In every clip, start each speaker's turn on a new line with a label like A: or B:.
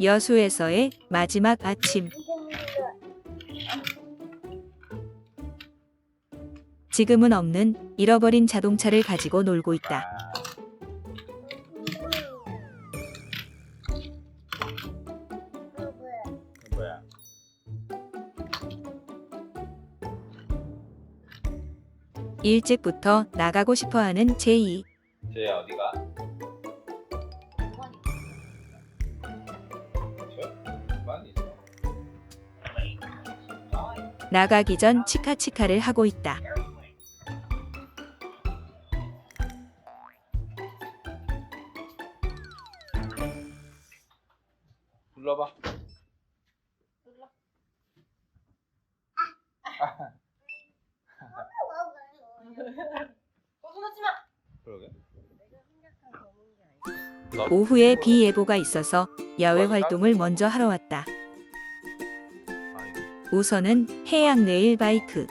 A: 여수에서의 마지막 아침. 지금은 없는 잃어버린 자동차를 가지고 놀고 있다.
B: 뭐야?
A: 일찍부터 나가고 싶어하는 제이.
B: 쟤 어디가? 많이 있어.
A: 나가기 전 치카치카를 하고 있다.
B: 불러봐. 그러게.
A: 오후에 비 예보가 있어서 야외 활동을 먼저 하러 왔다. 우선은 해양 레일 바이크.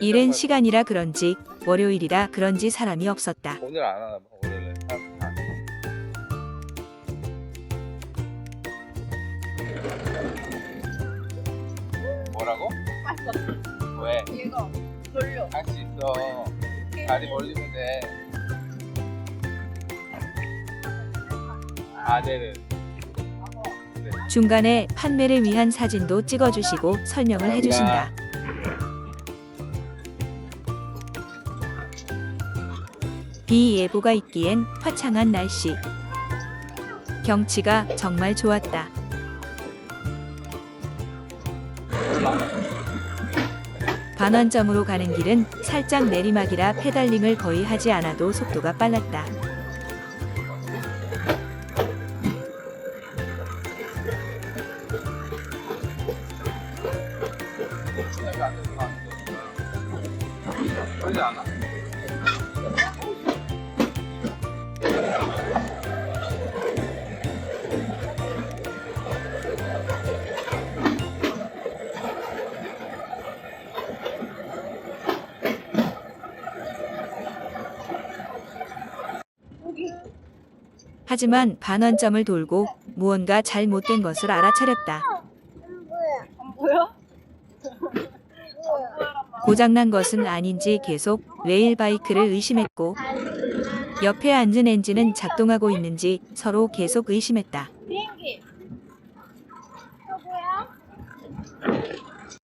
A: 이른 시간이라 그런지 월요일이라 그런지 사람이 없었다.
B: 오늘 안 하나 봐. 오늘은 사람 다. 뭐라고? 왜?
C: 이거 돌려.
B: 할 수 있어. 다리 벌리면 돼. 아, 네네.
A: 중간에 판매를 위한 사진도 찍어주시고 설명을 해주신다. 비 예보가 있기엔 화창한 날씨. 경치가 정말 좋았다. 반환점으로 가는 길은 살짝 내리막이라 페달링을 거의 하지 않아도 속도가 빨랐다.
B: 그러지 않아?
A: 하지만 반환점을 돌고 무언가 잘못된 것을 알아차렸다.
C: 안 보여?
A: 고장난 것은 아닌지 계속 레일바이크를 의심했고 옆에 앉은 엔진은 작동하고 있는지 서로 계속 의심했다.
C: 비행기. 이거 뭐야?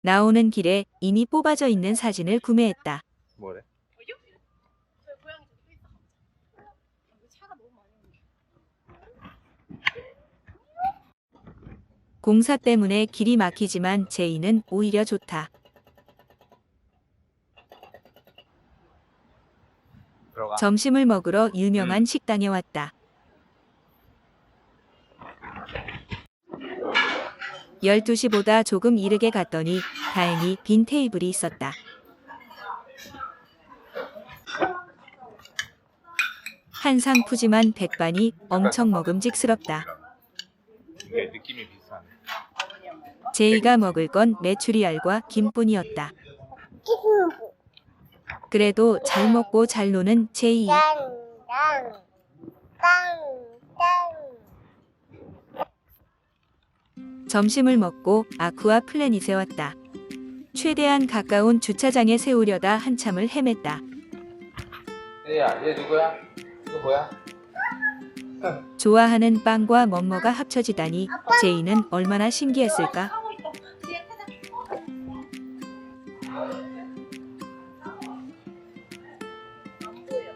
A: 나오는 길에 이미 뽑아져 있는 사진을 구매했다.
B: 뭐래?
C: 저 고양이 저기 있어. 여기 차가 너무 많이 오네.
A: 공사 때문에 길이 막히지만 제이는 오히려 좋다.
B: 들어가.
A: 점심을 먹으러 유명한 식당에 왔다. 12시보다 조금 이르게 갔더니 다행히 빈 테이블이 있었다. 한상 푸짐한 백반이 엄청 먹음직스럽다.
B: 이게 느낌이 비슷하네.
A: 제이가 먹을 건 메추리알과 김뿐이었다. 그래도 잘 먹고 잘 노는 제이. 점심을 먹고 아쿠아 플래닛에 왔다. 최대한 가까운 주차장에 세우려다 한참을 헤맸다.
B: 얘야, 얘 누구야? 이거 뭐야?
A: 좋아하는 빵과 먹먹가 합쳐지다니 제이는 얼마나 신기했을까?
C: 하고 있어. 뒤에 타자. 안 보여.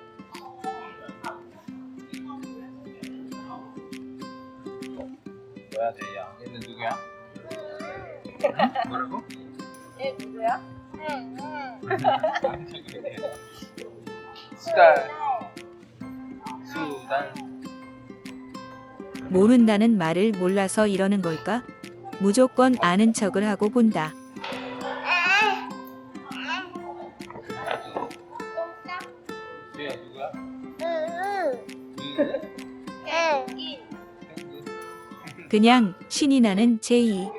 B: 뭐야, 얘야? 얘는 누구야? 뭐라고?
C: 얘 누구야?
B: 수달. 수달.
A: 모른다는 말을 몰라서 이러는 걸까? 무조건 아는 척을 하고 본다.
B: 얘야, 누구야?
A: 그냥 신이 나는 제이.
C: 앵무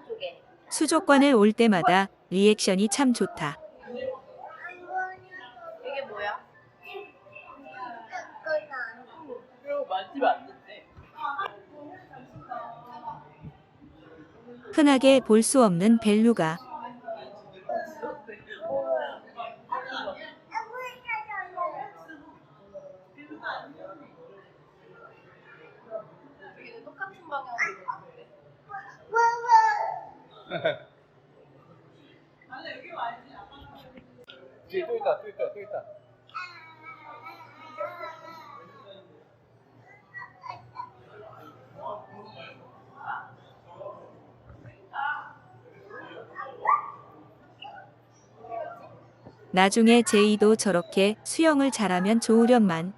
C: 조개.
A: 수족관을 올 때마다 리액션이 참 좋다.
C: 이게 뭐야? 이거 만지면 안 된대.
A: 흔하게 볼 수 없는 벨루가.
C: 되게 똑같은 방향으로 가는데.
B: 뒤에 또 있다, 또 있다, 또 있다.
A: 나중에 제이도 저렇게 수영을 잘하면 좋으련만.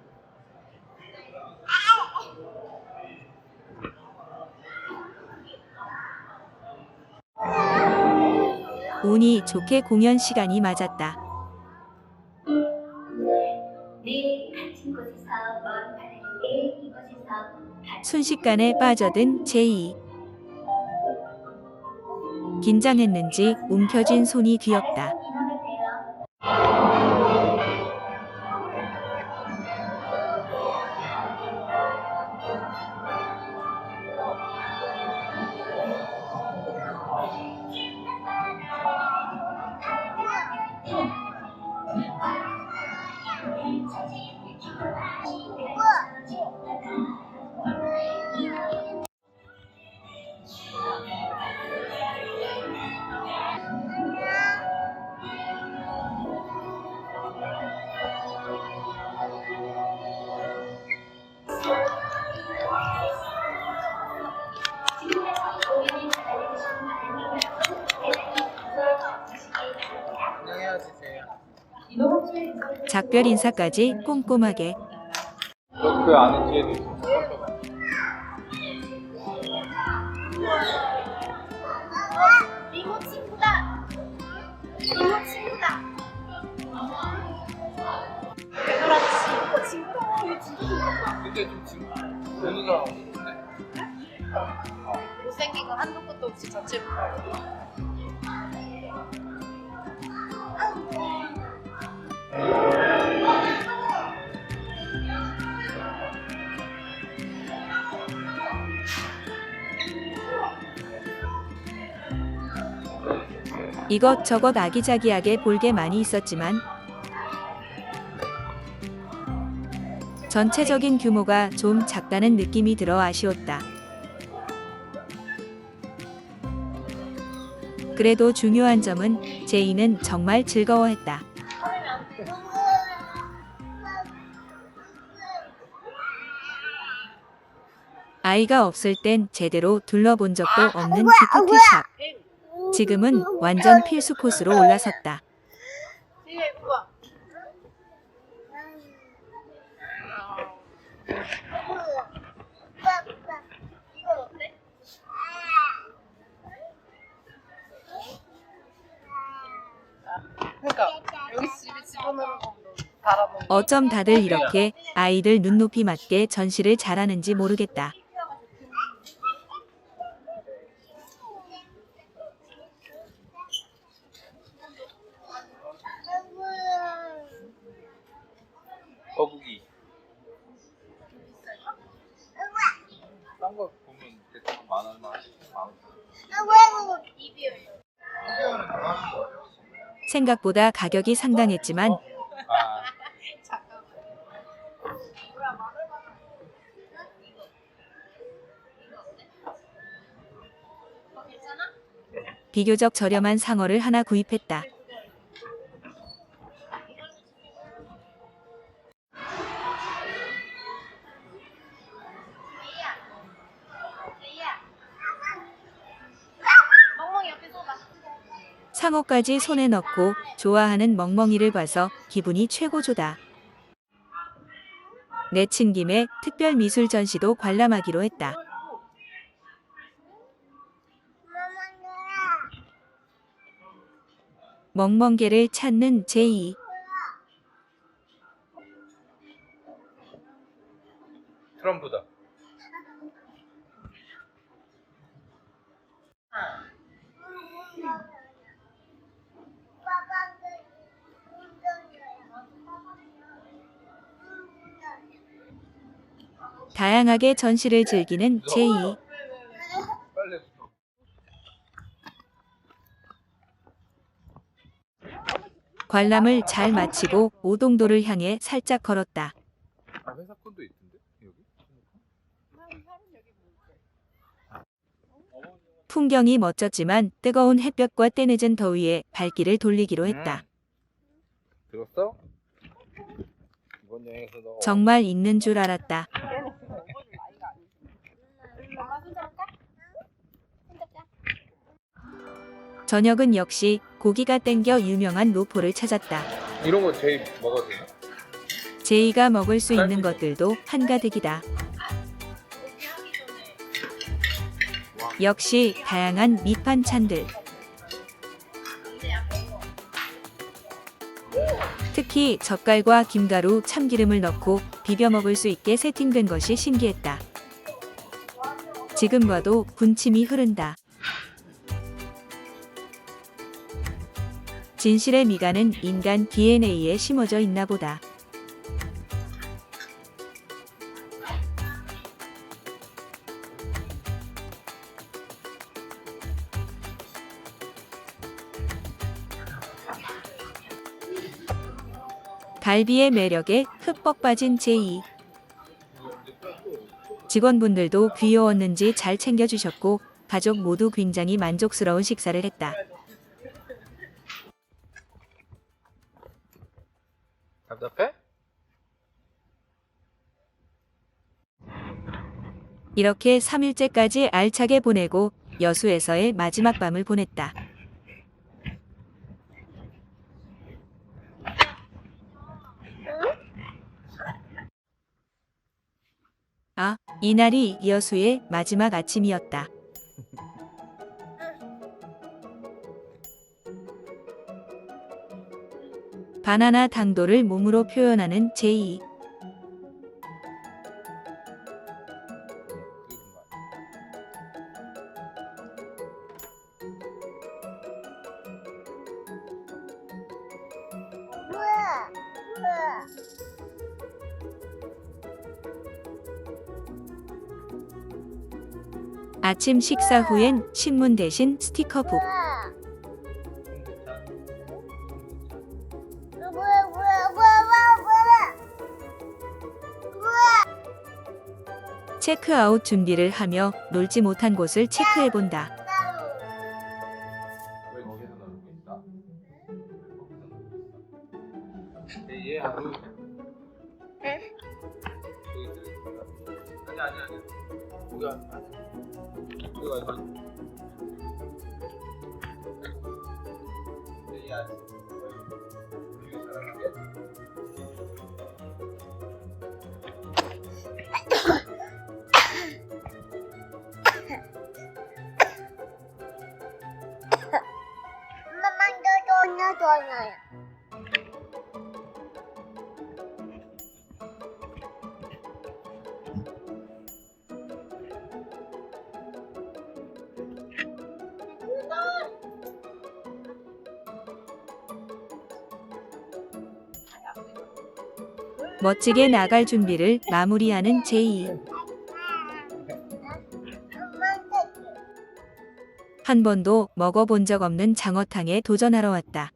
A: 운이 좋게 공연 시간이 맞았다.
D: 늘 같은 곳에서 먼 바다인데 이곳에서
A: 순식간에 빠져든 제이. 긴장했는지 움켜쥔 손이 뒤었다.
B: 안녕해야지, 제이야.
A: 작별 인사까지 꼼꼼하게.
B: 너 그 안에 뒤에도 있어.
C: 이모 친구다. 이모 친구다. 왜 그렇지? 이거 친구다. 얘 진짜 친구다.
B: 근데 좀 지금 보는 사람 없는데?
C: 못생긴 거 한도 끝도 없이 전체
A: 이것저것 아기자기하게 볼 게 많이 있었지만 전체적인 규모가 좀 작다는 느낌이 들어 아쉬웠다. 그래도 중요한 점은 제이는 정말 즐거워했다. 아이가 없을 땐 제대로 둘러본 적도 없는 기프트샵. 지금은 완전 필수 코스로 올라섰다.
C: 뒤에 우와. 이건 어때? 그러니까 여기 집에 집어넣는 거 달아놓은 거.
A: 어쩜 다들 이렇게 아이들 눈높이 맞게 전시를 잘하는지 모르겠다.
B: 거북이. 딴 거 보면 대충 만 원만.
C: 이비요.
A: 생각보다 가격이 상당했지만
B: 아,
C: 잠깐만. 뭐야 마늘만. 이거 어때? 괜찮아?
A: 비교적 저렴한 상어를 하나 구입했다.
C: 멍멍이 옆에 서봐.
A: 상어까지 손에 넣고 좋아하는 멍멍이를 봐서 기분이 최고조다. 내친 김에 특별 미술 전시도 관람하기로 했다. 멍멍개를 찾는 제이.
B: 트럼프다.
A: 다양하게 전시를 즐기는 제이.
B: 빨리.
A: 관람을 잘 마치고 오동도를 향해 살짝 걸었다.
B: 아, 회사 콘도 있던데 여기?
A: 풍경이 멋졌지만 뜨거운 햇볕과 때늦은 더위에 발길을 돌리기로 했다.
B: 들었어? 이번 여행에서 너
A: 정말 있는 줄 알았다.
C: 엄마 손잡을까? 손잡자.
A: 저녁은 역시 고기가 땡겨 유명한 노포를 찾았다.
B: 이런 거 제일 먹어도 되나?
A: 제이가 먹을 수 있는 것들도 한가득이다. 역시 다양한 밑반찬들. 특히 젓갈과 김가루, 참기름을 넣고 비벼 먹을 수 있게 세팅된 것이 신기했다. 지금 봐도 군침이 흐른다. 진실의 미간은 인간 DNA에 심어져 있나 보다. 갈비의 매력에 흠뻑 빠진 제이. 직원분들도 귀여웠는지 잘 챙겨주셨고 가족 모두 굉장히 만족스러운 식사를 했다.
B: 답답해?
A: 이렇게 3일째까지 알차게 보내고 여수에서의 마지막 밤을 보냈다. 아, 이날이 여수의 마지막 아침이었다. 바나나 당도를 몸으로 표현하는 제이. 아침 식사 후엔 신문 대신 스티커북. 체크아웃 준비를 하며 놀지 못한 곳을 체크해본다.
B: 왜 거기서 놀고 있어? 얘 하루 아니 뭐야 이거 얘야
A: 멋지게 나갈 준비를 마무리하는 제이. 한 번도 먹어본 적 없는 장어탕에 도전하러 왔다.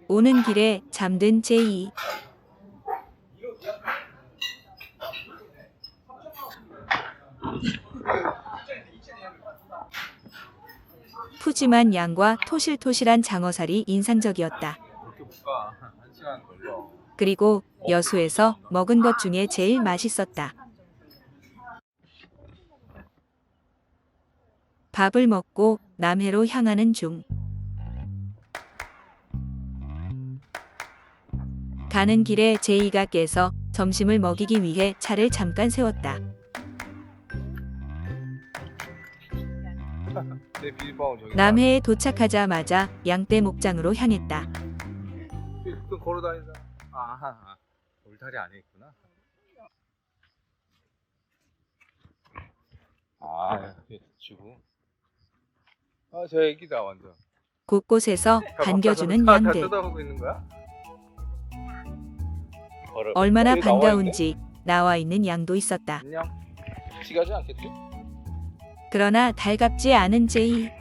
A: 오는 길에 잠든 제이. 푸짐한 양과 토실토실한 장어살이 인상적이었다.
B: 이렇게 못 가. 1시간 걸려.
A: 그리고 여수에서 먹은 것 중에 제일 맛있었다. 밥을 먹고 남해로 향하는 중. 가는 길에 제이가 깨서 점심을 먹이기 위해 차를 잠깐 세웠다.
B: 내 비빔밥은 저기.
A: 남해에 도착하자마자 양떼 목장으로 향했다.
B: 또 걸어다니다. 아, 울타리 안에 있구나. 아, 치고. 아, 저 애기다 완전.
A: 곳곳에서 반겨주는
B: 다
A: 양들.
B: 쳐다보고 있는 거야?
A: 얼마나
B: 여기 나와 있네?
A: 반가운지 나와 있는 양도 있었다.
B: 안녕. 지가지 않겠지?
A: 그러나 달갑지 않은 제이.
B: 내가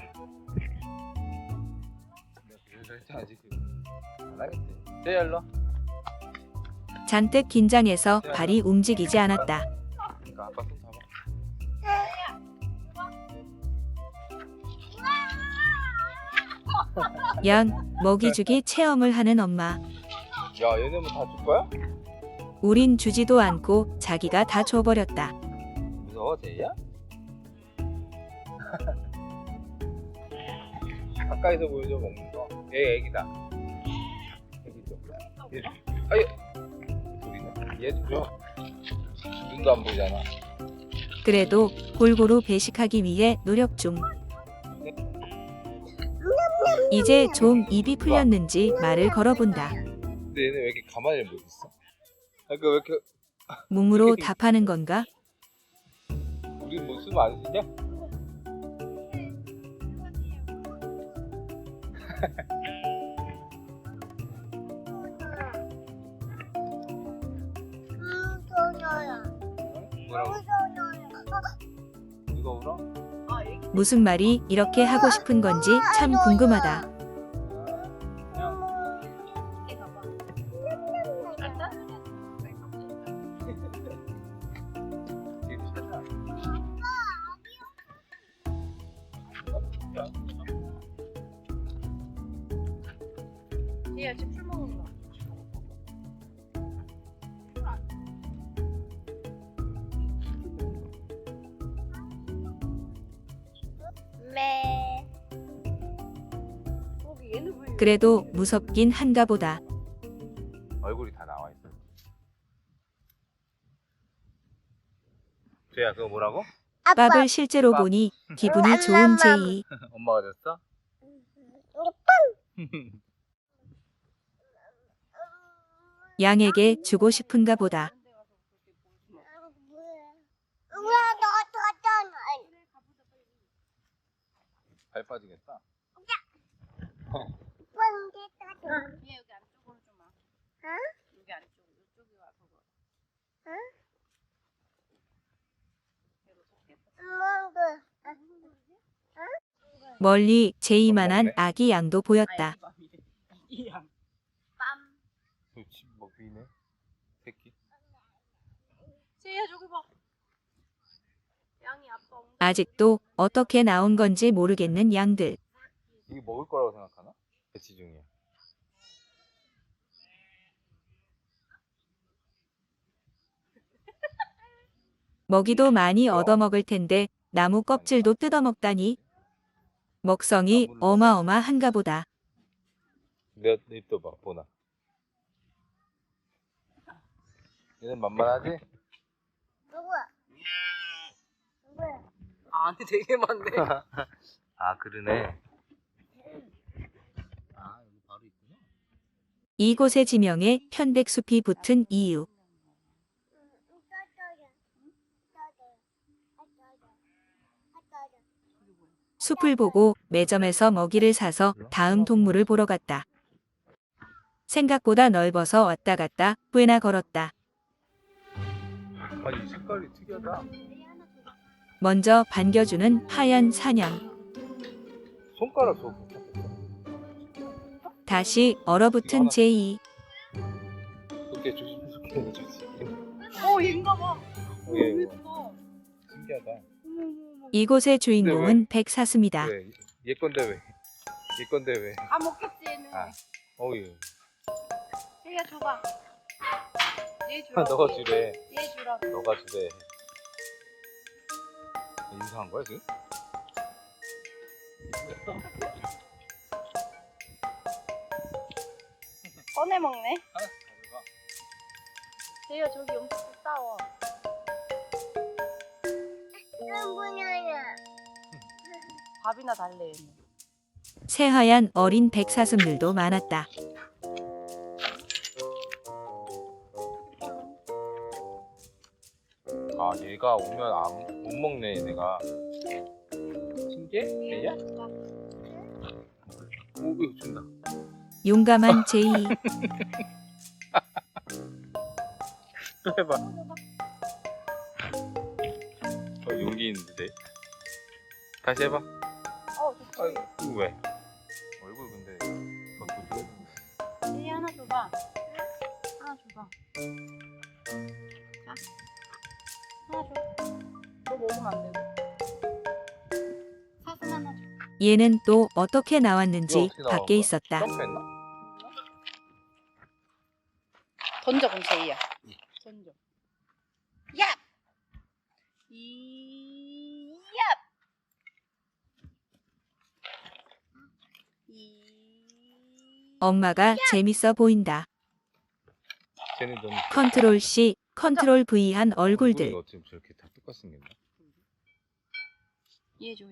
B: 그래서 했잖아 지금. 하겠지. 제이야 일로.
A: 잔뜩 긴장해서 발이 움직이지 않았다.
B: 그러니까 아빠 손 잡아.
A: 양 먹이주기 체험을 하는 엄마.
B: 야 얘네는 다 줄 거야?
A: 우린 주지도 않고 자기가 다 줘버렸다.
B: 무서워 제이야? 가까이서 보여줘 먹는 거. 얘 애기다. 애기죠. 얘. 아유. 소리네. 얘 줘. 눈도 안 보이잖아.
A: 그래도 골고루 배식하기 위해 노력 중. 이제 좀 입이 풀렸는지 말을 걸어본다.
B: 근데 얘네 왜 이렇게 가만히 못 있어? 그러니까 왜 이렇게
A: 몸으로 답하는 건가?
B: 우리 뭐 숨 안 쉬냐? 뭐라고? 누가 울어?
A: 무슨 말이 이렇게 하고 싶은 건지 참 궁금하다.
B: 뒤로 찾아.
C: 얘야 지금 술 먹는 거.
D: 매.
C: 얘는 왜?
A: 그래도 무섭긴 한가 보다.
B: 얼굴이 다 나와 있어. 제야 그거 뭐라고?
A: 밥을 실제로 보니 기분이 좋은 제이.
B: 엄마가 줬어?
A: 양에게 주고 싶은가 보다.
B: 발 빠지겠다.
C: 얘 여기 안쪽으로 좀 와. 여기 안쪽, 이쪽에 와서 봐.
A: 멀리 제이만한 아기 양도 보였다.
C: 이 양.
B: 그렇지 먹이네. 새끼.
C: 쟤야 저기 봐. 양이 아빠 엉덩이.
A: 아직도 어떻게 나온 건지 모르겠는 양들.
B: 이게 먹을 거라고 생각하나? 배치 중이야.
A: 먹이도 많이 얻어먹을 텐데 나무 껍질도 뜯어먹다니. 먹성이 어마어마한가 보다.
B: 내 입도 봐 보나. 얘는 만만하지?
C: 아, 되게 많네.
B: 아 그러네. 아 여기 바로 있구나.
A: 이곳의 지명에 편백숲이 붙은 이유. 숲을 보고 매점에서 먹이를 사서 다음 동물을 보러 갔다. 생각보다 넓어서 왔다 갔다 꽤나 걸었다.
B: 아니 색깔이 특이하다.
A: 먼저 반겨주는 하얀 사냥.
B: 손가락 저거 괜찮겠다.
A: 다시 얼어붙은 제이.
B: 그렇게 조심스럽게 해주지.
C: 얘인가 봐.
B: 예,
C: 있어.
B: 신기하다.
A: 이곳의 주인공은 백사슴이다.
B: 왜? 얘 건데 왜? 얘 건데 왜?
C: 다 먹겠지 얘는.
B: 아. 어이.
C: 얘야 줘봐. 얘 주라.
B: 너가 주래.
C: 얘 주라.
B: 너가 주래. 인사한 거야 지금?
C: 꺼내 먹네.
B: 하나
C: 얘야 저기 엄청 싸워. 밥이나 달래 얘는.
A: 새하얀 어린 백사슴들도 많았다.
B: 아 얘가 오면 못 먹네 얘네가. 신기해? 얘야? 오 이거 준다.
A: 용감한 제이.
B: 또 해봐. 용기 있는데. 다시 해봐.
C: 좋지.
B: 이거 왜? 얼굴 근데 더 부드러워.
C: 얘야 줘봐. 하나 줘봐. 자, 하나 줘. 너 먹으면 안 되고. 사슴 하나 줘.
A: 얘는 또 어떻게 나왔는지
B: 이거 어떻게 나온
A: 밖에
B: 거야?
A: 있었다.
B: 점프했나?
C: 던져 그럼 제이야. 던져. 야! 이 야! 이
A: 엄마가 재밌어 보인다.
B: 쟤는 좀
A: 컨트롤 C, 컨트롤 V 한 얼굴들.
B: 어쩜 저렇게 다 똑같이 생겼나?
C: 얘 줘.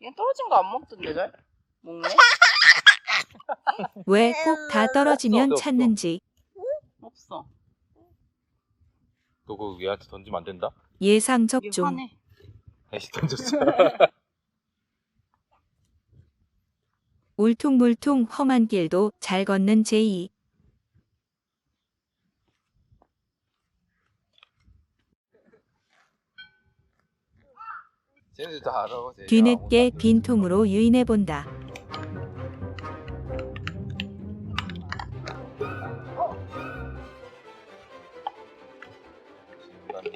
C: 얘 떨어진 거 안 먹던데 잘? 먹네?
A: 왜 꼭 다 떨어지면
B: 없어.
A: 찾는지.
C: 없어.
B: 너 그거 얘한테 던지면 안 된다?
A: 예상
C: 얘
A: 적중.
C: 화내.
B: 다시 던졌어.
A: 울퉁불퉁 험한 길도 잘 걷는 제이.
B: 쟤네들 다 알아. 쟤네들
A: 뒤늦게
B: 아무것도 안
A: 빈통으로 유인해 본다.
B: 아니.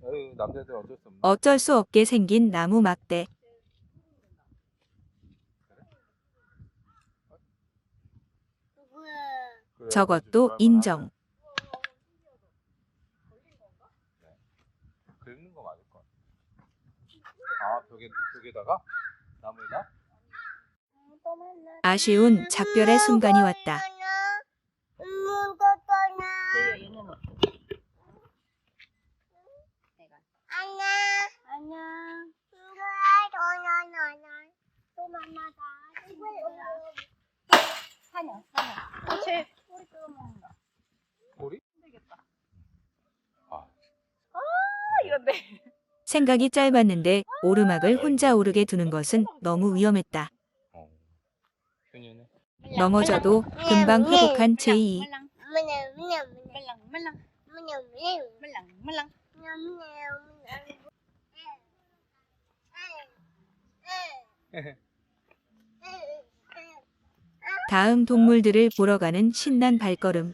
B: 아유, 남자들 어쩔 수 없네.
A: 어쩔 수 없게 생긴 나무 막대.
B: 그래,
A: 저것도
B: 좀
A: 인정.
B: 긁는 거 맞을 것 같아. 아, 벽에다가? 나무에다?
A: 아쉬운 작별의 순간이 왔다.
C: 제이야 얘는 어때? 내가. 안녕. 사냥. 쟤 꼬리 뜯어먹는다.
B: 꼬리?
C: 힘들겠다.
B: 아,
C: 이런데.
A: 생각이 짧았는데 오르막을 혼자 오르게 두는 것은 너무 위험했다.
B: 효녀네.
A: 넘어져도 금방 회복한 제이.
C: 말랑.
A: 다음 동물들을 보러 가는 신난 발걸음.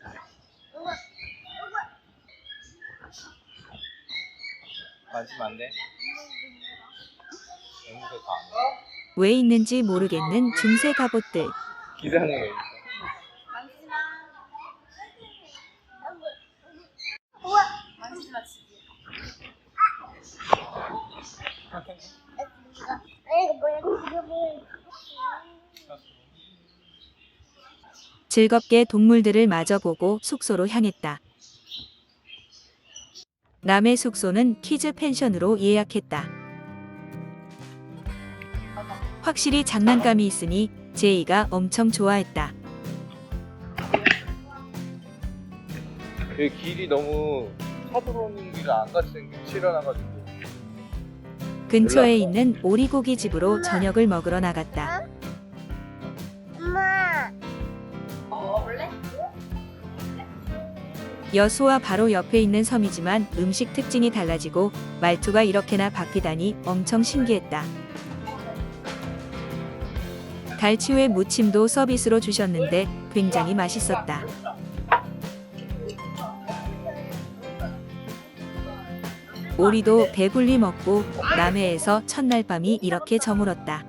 B: 만지면 안 돼? 앵무새 다 안 돼.
A: 왜 있는지 모르겠는 중세 갑옷들.
B: 기상에 왜 있어?
C: 만지마.
A: 즐겁게 동물들을 마저 보고 숙소로 향했다. 남의 숙소는 키즈 펜션으로 예약했다. 확실히 장난감이 있으니 제이가 엄청 좋아했다.
B: 여기 길이 너무 서들어오는 길을 안 같이 칠해놔가지고.
A: 근처에 있는 오리고기 집으로 저녁을 먹으러 나갔다.
C: 먹어볼래?
A: 여수와 바로 옆에 있는 섬이지만 음식 특징이 달라지고 말투가 이렇게나 바뀌다니 엄청 신기했다. 갈치회 무침도 서비스로 주셨는데 굉장히 맛있었다. 오리도 배불리 먹고 남해에서 첫날 밤이 이렇게 저물었다.